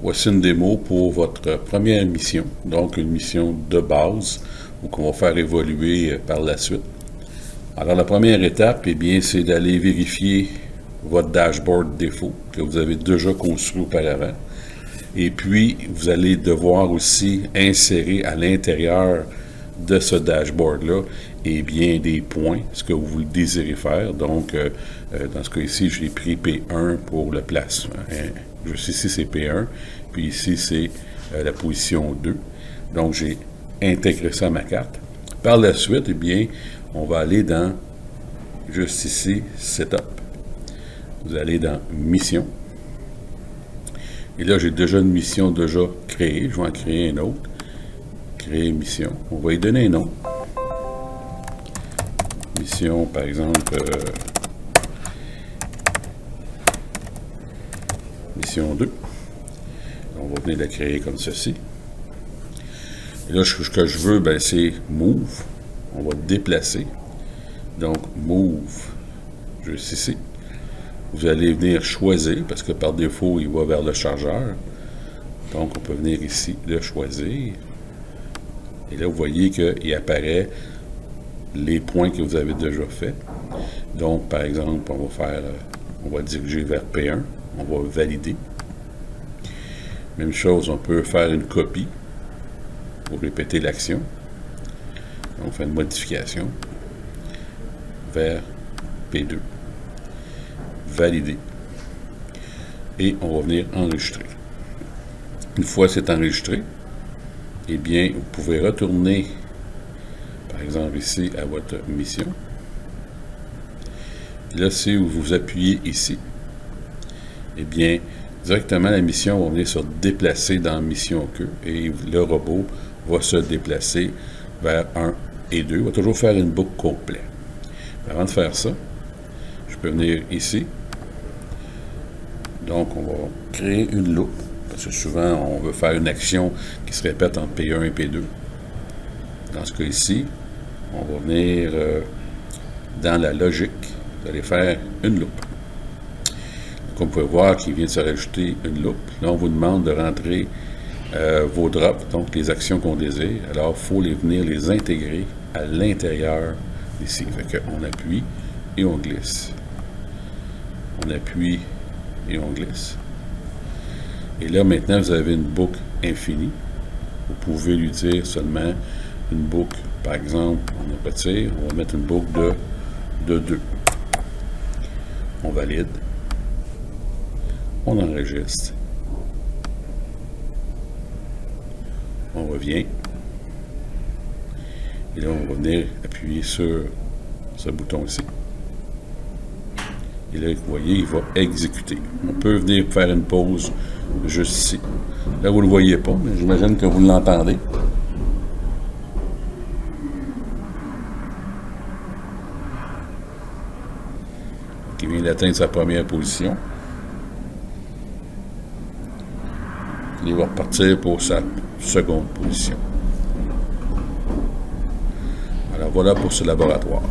Voici une démo pour votre première mission, donc une mission de base ou qu'on va faire évoluer par la suite. Alors la première étape, eh bien, c'est d'aller vérifier votre dashboard défaut que vous avez déjà construit auparavant. Et puis, vous allez devoir aussi insérer à l'intérieur de ce dashboard-là, eh bien, des points, ce que vous désirez faire. Donc, dans ce cas ici, j'ai pris P1 pour le placement. Juste ici, c'est P1, puis ici, c'est la position 2. Donc, j'ai intégré ça à ma carte. Par la suite, eh bien, on va aller dans, juste ici, Setup. Vous allez dans Mission. Et là, j'ai déjà une mission déjà créée. Je vais en créer une autre. Créer mission. On va y donner un nom. Mission, par exemple, mission 2. On va venir la créer comme ceci. Et là, ce que je veux, ben, c'est Move. On va déplacer. Donc, Move, juste ici. Vous allez venir choisir, parce que par défaut, il va vers le chargeur. Donc, on peut venir ici, le choisir. Et là, vous voyez qu'il apparaît les points que vous avez déjà faits. Donc, par exemple, on va diriger vers P1. On va valider. Même chose, on peut faire une copie pour répéter l'action. On fait une modification vers P2. Valider. Et on va venir enregistrer. Une fois c'est enregistré, eh bien, vous pouvez retourner, par exemple ici, à votre mission. Et là, si vous appuyez ici, eh bien, directement la mission va venir se déplacer dans mission queue et le robot va se déplacer vers 1 et 2. Il va toujours faire une boucle complète. Avant de faire ça, je peux venir ici. Donc, on va créer une loupe, parce que souvent, on veut faire une action qui se répète entre P1 et P2. Dans ce cas ici, on va venir dans la logique, vous allez faire une loupe. Donc, on peut voir qu'il vient de se rajouter une loupe. Là, on vous demande de rentrer vos drops, donc les actions qu'on désire. Alors, il faut venir les intégrer à l'intérieur ici. Fait qu'on appuie et on glisse. On appuie et on glisse. Et là, maintenant, vous avez une boucle infinie. Vous pouvez lui dire seulement une boucle, par exemple, on retire, on va mettre une boucle de 2. On valide. On enregistre. On revient. Et là, on va venir appuyer sur ce bouton ici. Et là, vous voyez, il va exécuter. On peut venir faire une pause juste ici. Là, vous ne le voyez pas, mais j'imagine que vous l'entendez. Il vient d'atteindre sa première position. Il va repartir pour sa seconde position. Alors, voilà pour ce laboratoire.